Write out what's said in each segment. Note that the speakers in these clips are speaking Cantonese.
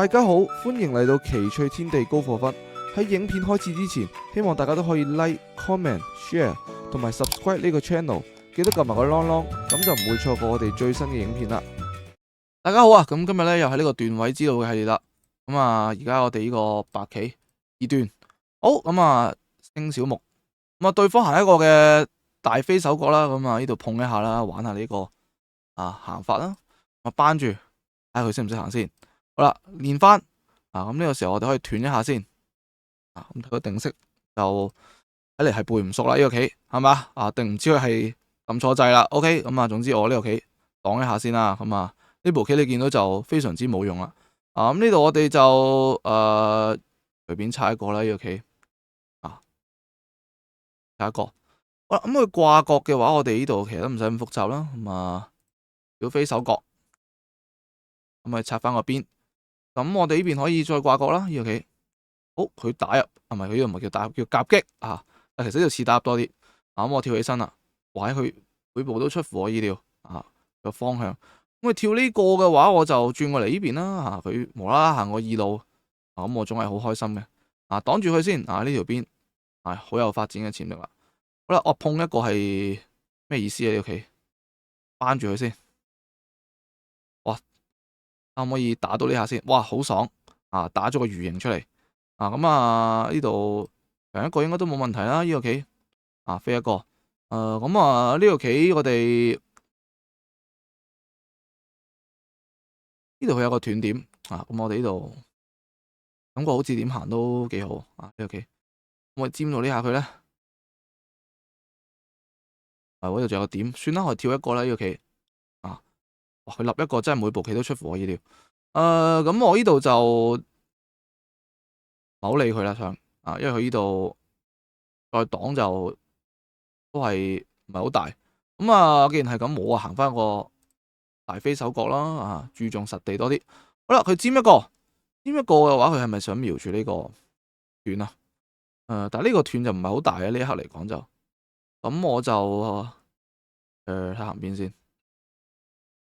大家好，歡迎嚟到奇趣天地高課分。喺影片開始之前，希望大家都可以 like、comment、share 同埋 subscribe 呢個 channel，記得撳埋個啷啷，咁就唔會錯過我哋最新嘅影片啦。大家好啊，咁今日咧又係呢個段位之道嘅系列啦。咁啊，而家我哋呢個白棋二段，好咁啊，升小目，咁啊對方行一個嘅大飛手角啦，咁啊呢度碰一下啦，玩下呢個行法啦，我扳住睇下佢識唔識行先。好啦，練翻咁呢個時候我哋可以斷一下先咁睇個定式就睇嚟係背唔熟啦，呢個棋係嘛定唔知佢係撳錯掣啦。OK， 咁總之我呢個棋擋一下先啦。咁呢部棋你見到就非常之冇用啦。咁呢度我哋就隨便拆一個啦，呢個棋拆一個。好啦，咁佢掛角嘅話，我哋呢度其實都唔使咁複雜啦。小飛手角，咁咪拆翻個邊。咁我哋呢邊可以再掛角啦，呢個棋。好，佢打入，佢呢度唔係叫打入，叫夾擊但其實呢度似打入多啲。咁我跳起身啦，哇！佢每步都出乎我意料個方向。咁佢跳呢個嘅話，我就轉過嚟呢邊啦佢無啦啦行我二路，咁我總係好開心嘅。擋住佢先呢條邊好有發展嘅潛力啦。好啦，我碰一個係咩意思啊？呢個棋扳住佢先。哇！可唔可以打到呢下先？哇，好爽打咗個魚形出嚟呢度長一個應該都冇問題啦。呢個棋飛一個呢個棋我哋呢度佢有個斷點咁我哋呢度感覺好似點行都幾好呢個棋。可唔可以尖到呢下佢咧？嗰度仲有個點，算啦，我跳一個啦。呢個棋哇，佢立一個真係每步棋都出乎我意料。咁我呢度就唔好理佢啦，因為佢呢度再擋就都係唔係好大。既然係咁，我行翻個大飛手角啦注重實地多啲。好啦，佢尖一個嘅話，佢係咪想瞄住呢個斷啊？但係呢個斷就唔係好大嘅，呢一刻嚟講就，咁我就睇行邊先。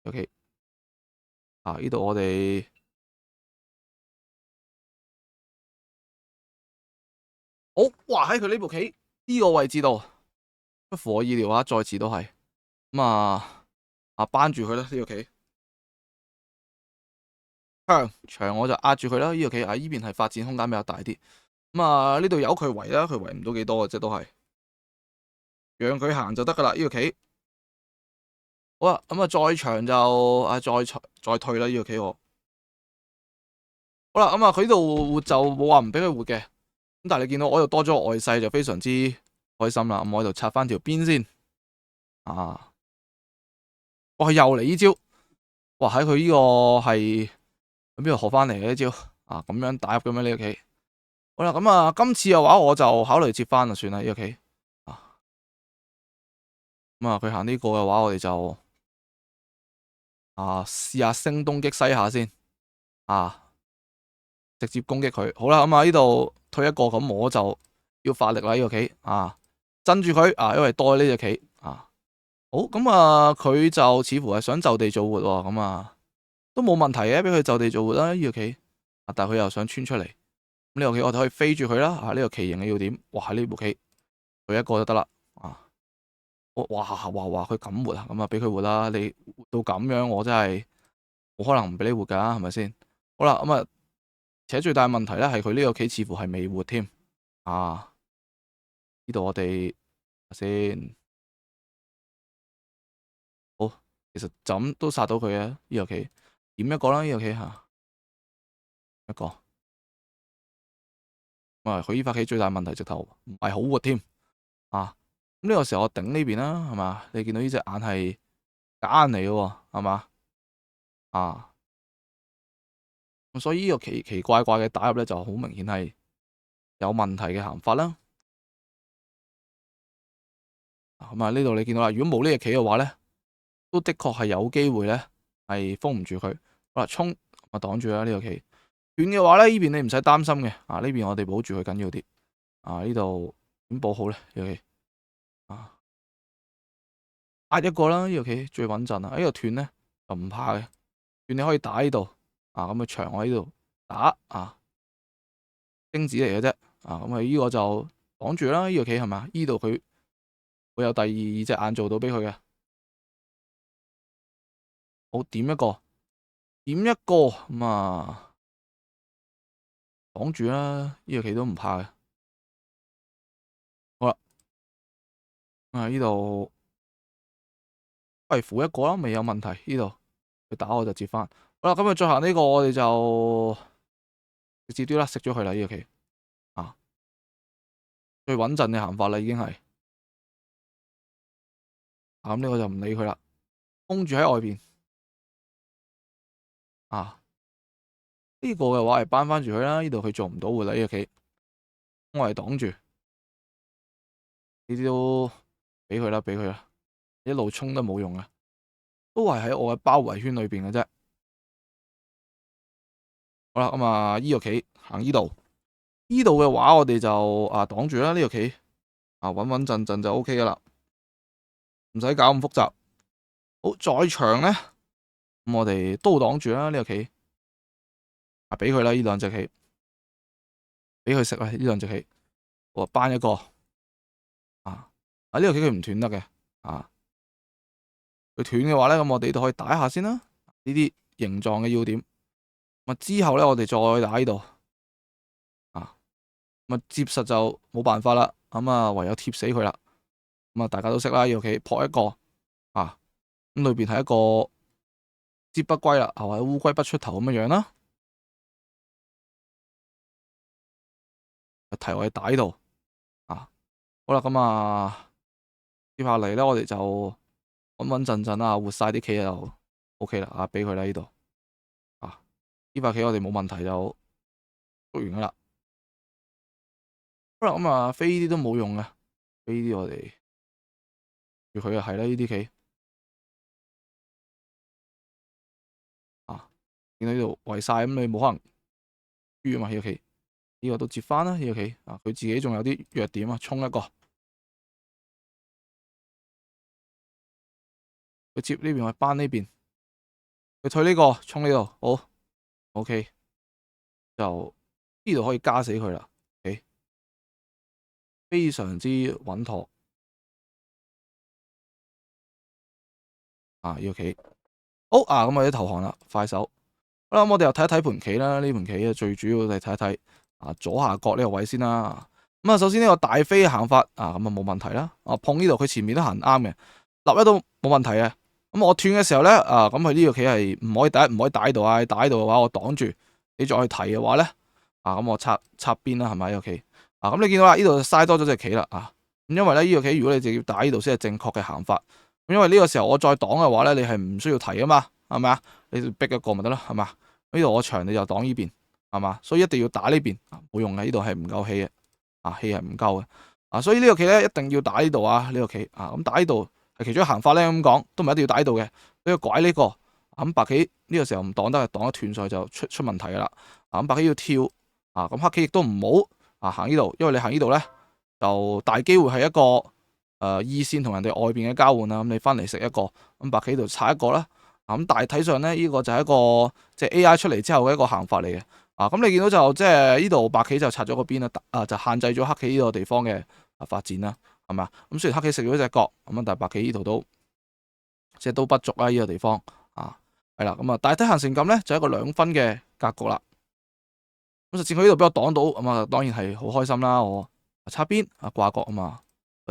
OK，呢度我哋好哇！喺佢呢部棋呢個位置度出乎我意料再次都係扳住佢啦。呢個棋長我就壓住佢啦。呢個棋呢邊係發展空間比較大啲。呢度由佢圍啦，佢圍唔到幾多嘅啫，都係讓佢行就得噶啦。呢個棋好啦，再長就再退啦。呢個棋我好啦，佢呢度活就冇話唔俾佢活嘅。咁但係你見到我又多咗個外勢，就非常之開心啦。我喺度拆翻條邊先哇！佢又嚟呢招，哇！喺佢呢個係喺邊度學翻嚟嘅呢招咁樣打入咁樣呢個棋。好啦，今次嘅話我就考慮接翻就算啦。呢個棋佢行呢個嘅話，我哋就試下聲東擊西下先直接攻擊佢。好啦，呢度退一個，咁我就要發力啦。呢個棋鎮住佢因為多呢隻棋好佢就似乎係想就地做活都冇問題嘅，俾佢就地做活啦。呢個棋但係佢又想穿出嚟。咁呢個棋我哋可以飛住佢啦。呢個棋形嘅要點，哇！呢部棋退一個就得啦哇！佢咁活咁俾佢活啦。你活到咁樣，我真係冇可能唔俾你活噶，係咪先？好啦，且最大問題咧係佢呢個棋似乎係未活添呢度我哋先好，其實就咁都殺到佢嘅。呢個棋點一個啦。呢個棋一個佢呢發棋最大問題直頭唔係好活添咁呢個時候我頂呢邊啦，係嘛？你見到呢隻眼係假眼嚟嘅喎，係嘛咁所以呢個奇奇怪怪嘅打入咧就好明顯係有問題嘅行法啦。呢度你見到啦，如果冇呢隻棋嘅話咧，都的確係有機會咧係封唔住佢。好啦，衝擋住啦。呢個棋斷嘅話咧，呢邊你唔使擔心嘅呢邊我哋保住佢緊要啲呢度點保好咧？呢個棋壓一個啦。呢個棋最穩陣呢個斷咧就唔怕嘅，斷你可以打呢度咁長我呢度打啊精子嚟嘅啫。咁佢呢個就擋住啦，呢個棋係咪？呢度佢會有第二隻眼做到俾佢嘅。好，點一個咁啊，擋住啦，呢個棋都唔怕嘅。好啦，呢度係扶一個啦，未有問題。呢度佢打我就接翻。好啦，咁啊，最後呢個我哋就直接啲啦，食咗佢啦，呢個棋最穩陣嘅行法啦，已經係。咁呢個就唔理佢啦，封住喺外邊。呢個嘅話係扳翻住佢啦，呢度佢做唔到嘅啦，呢個棋我係擋住，呢啲都俾佢啦，俾佢啦，一路衝都冇用啊，都係喺我嘅包圍圈裏邊嘅啫。好啦，咁啊呢個棋行呢度，呢度嘅話我哋就擋住啦，呢個棋穩穩陣陣就 O K 噶啦，唔使搞咁複雜。好，再長咧，咁我哋都擋住啦，呢個棋俾佢啦，呢兩隻棋俾佢食啦，呢兩隻棋我扳一個呢個棋佢唔斷得嘅佢斷嘅話咧，咁我哋都可以打一下先啦。呢啲形狀嘅要點，之後咧我哋再打呢度接實就冇辦法啦。咁唯有貼死佢啦。大家都識啦，呢個棋撲一個咁裏邊係一個接不歸啦，或者烏龜不出頭咁嘅樣啦。提我哋打呢度好啦，咁接下嚟咧，我哋就穩穩陣陣活晒啲棋就 O K 啦。俾佢啦呢度呢塊棋我哋冇問題就捉完噶啦。好啦，咁飛啲都冇用嘅，飛啲我哋住佢係啦，呢啲棋見到呢度圍晒，咁你冇可能輸啊嘛。呢個棋呢個都接翻啦，呢個棋佢自己仲有啲弱點衝一個，佢接呢邊我扳呢邊，佢退呢個衝呢度，好 OK 就呢度可以加死佢啦。非常之穩妥呢個棋好咁我哋投降啦，快手。好啦，咁我哋又睇一睇盤棋啦。呢盤棋最主要係睇一睇左下角呢個位先啦。首先呢個大飛嘅行法咁冇問題啦。碰呢度佢前面都行啱嘅，立一都冇問題嘅。咁我斷嘅時候咧咁佢呢個棋係唔可以唔可以打喺度打喺度嘅話我擋住，你再去提嘅話咧咁我插邊啦，係咪呢個棋咁你見到啦，呢度嘥多咗隻棋啦咁因為咧呢個棋如果你直接打呢度先係正確嘅行法。因為呢個時候我再擋嘅話咧，你係唔需要提啊嘛，係咪啊？你逼一個咪得咯，係嘛？呢度我長你就擋呢邊，係嘛？所以一定要打呢邊冇用嘅，呢度係唔夠氣嘅氣係唔夠嘅所以呢個棋咧一定要打呢度呢個棋咁打呢度係其中一行法咧，咁講都唔一定要打呢度嘅，你要拐呢個咁白棋呢個時候唔擋得，擋一斷賽就出問題噶啦咁白棋要跳咁黑棋亦都唔好行呢度，因為你行呢度咧就大機會係一個二線同人哋外邊嘅交換咁你翻嚟食一個咁白棋度踩一個啦咁大體上咧呢個就係一個即係 A.I. 出嚟之後嘅一個行法嚟嘅咁你見到就即係呢度白棋就拆咗個邊啦就限制咗黑棋呢個地方嘅發展啦，係嘛？咁雖然黑棋食咗隻角咁但係白棋呢度都即係都不足啦呢個地方係啦咁大體行成咁咧就係一個2分嘅格局啦。咁實戰佢呢度俾我擋到咁當然係好開心啦。我擦邊掛角嘛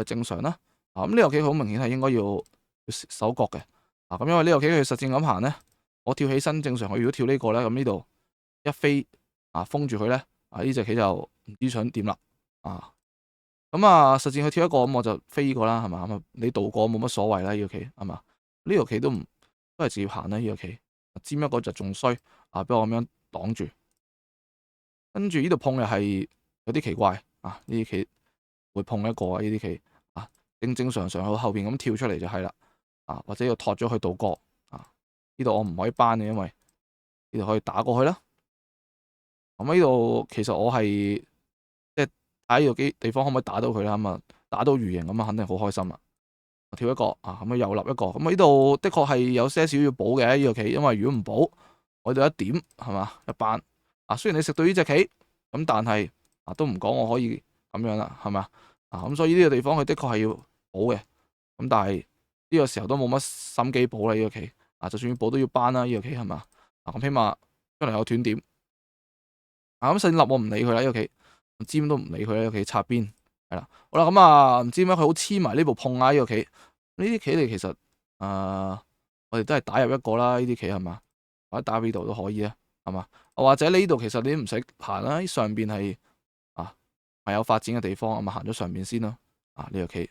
正常啦咁呢個棋好明顯係應該要守角嘅咁因為呢個棋佢實戰咁行咧，我跳起身正常，佢如果跳呢個咧，咁呢度一飛封住佢咧呢隻棋就唔知想點啦咁實戰佢跳一個咁我就飛呢個啦，係嘛？咁你渡過冇乜所謂啦，呢個棋係嘛？呢個棋都係直接行啦，呢個棋尖一個就仲衰俾我咁樣擋住，跟住呢度碰又係有啲奇怪呢啲棋會碰一個呢啲棋正常去後邊咁跳出嚟就係啦或者要托咗去渡過呢度我唔可以扳嘅，因為呢度可以打過去啦。咁呢度其實我係即係睇呢個地方可唔可以打到佢啦。咁打到魚形咁肯定好開心啦。我跳一個咁又立一個咁呢度的確係有些少要補嘅呢個棋，因為如果唔補我呢度一點係嘛一扳雖然你食到呢隻棋，咁但係都唔講我可以咁樣啦，係咪咁所以呢個地方佢的確係要補嘅，咁但係呢個時候都冇乜心機補啦呢個棋，就算要補都要扳啦呢個棋係嘛，咁起碼出嚟有斷點，咁勝立我唔理佢啦呢個棋，尖都唔理佢啦呢個棋插邊係啦，好啦咁唔知點解佢好黐埋呢步碰呢個棋，呢啲棋你其實我哋都係打入一個啦，呢啲棋係嘛，或者打呢度都可以啊，係嘛，或者你呢度其實你都唔使行啦，上邊係係有發展嘅地方，行咗上邊先咯，呢個棋，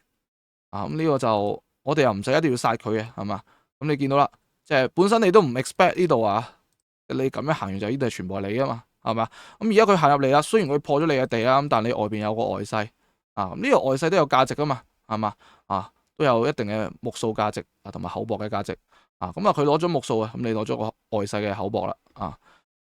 咁呢個就我哋又唔使一定要殺佢嘅，係嘛，咁你見到啦，即係本身你都唔 expect 呢度你咁樣行完就呢度係全部係你啊嘛，係嘛，咁而家佢行入嚟啦，雖然佢破咗你嘅地啦，咁但係你外邊有個外勢，咁呢個外勢都有價值噶嘛，係嘛，都有一定嘅目數價值同埋厚薄嘅價值，咁佢攞咗目數咁你攞咗個外勢嘅厚薄啦，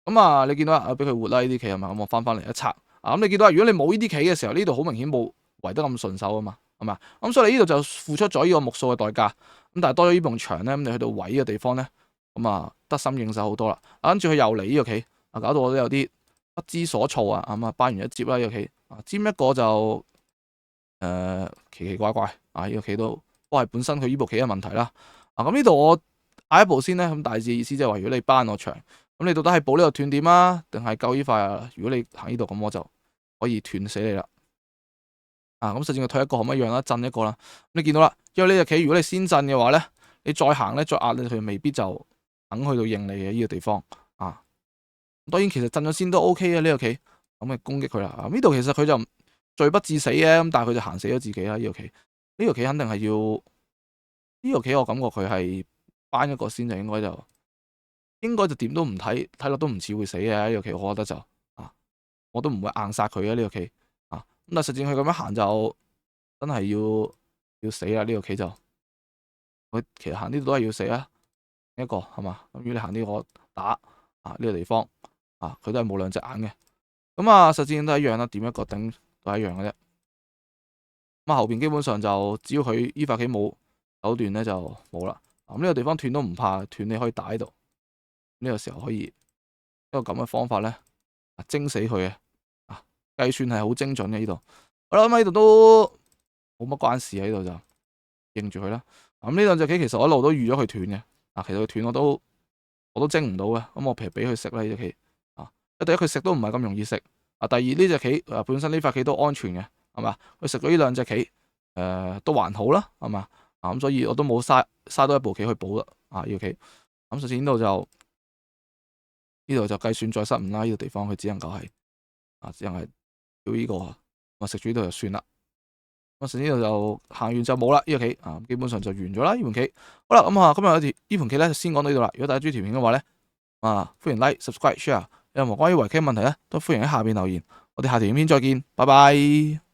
咁你見到俾佢活啦呢啲棋係嘛，咁我翻嚟一拆。咁你見到如果你冇呢啲棋嘅時候，呢度好明顯冇圍得咁順手啊嘛，係嘛？咁所以你呢度就付出咗呢個目數嘅代價，咁但係多咗呢埲牆咧，咁你去到位嘅地方咧，咁得心應手好多啦。跟住佢又嚟呢個棋，搞到我都有啲不知所措啊，咁扳完一接啦呢個棋，尖一個就奇奇怪怪，呢個棋都係本身佢呢部棋嘅問題啦。咁呢度我嗌一步先咧，咁大致意思即係話，如果你扳我牆，咁你到底係補呢個斷點定係救呢塊如果你行呢度，咁我就可以斷死你啦。咁實戰佢退一個咁一樣啦，震一個啦。你見到啦，因為呢隻棋如果你先震嘅話咧，你再行咧，再壓你佢未必就等去到應你嘅呢個地方。當然其實震咗先都 OK 嘅呢個棋，咁咪攻擊佢啦。呢度其實佢就罪不至死嘅，咁但係佢就行死咗自己啦。呢個棋肯定係要呢個棋，我感覺佢係扳一個先就應該就點都唔睇落都唔似會死嘅呢個棋，我覺得就我都唔會硬殺佢嘅呢個棋。咁但係實戰佢咁樣行就真係要死啦呢個棋就，佢其實行呢度都係要死啊一個係嘛，咁如果你行呢個打呢個地方佢都係冇兩隻眼嘅，咁實戰都係一樣啦，點一個頂都係一樣嘅啫。咁後邊基本上就只要佢呢塊棋冇手段咧就冇啦。咁呢個地方斷都唔怕，斷你可以打喺度，呢個時候可以一個咁嘅方法咧蒸死佢嘅。計算係好精準嘅呢度，好啦，咁喺度都冇乜關事喺度就認住佢啦。咁呢兩隻棋其實我一路都預咗佢斷嘅，其實佢斷我都蒸唔到嘅，咁我譬如俾佢食啦呢隻棋，第一佢食都唔係咁容易食，第二呢隻棋本身呢塊棋都安全嘅，係嘛？佢食咗呢兩隻棋，都還好啦，係嘛？咁所以我都冇嘥多一步棋去補啦，呢個棋，咁首先呢度就計算再失誤啦，呢個地方佢只能夠係只能係。呢個我食住呢度就算啦，我食呢度就行完就冇啦呢個棋基本上就完咗啦呢盤棋。好啦，咁今日呢盤棋咧先講到呢度啦。如果大家中意條片嘅話咧，歡迎 like、subscribe、share。有任何關於圍棋嘅問題咧，都歡迎喺下邊留言。我哋下條影片再見，拜拜。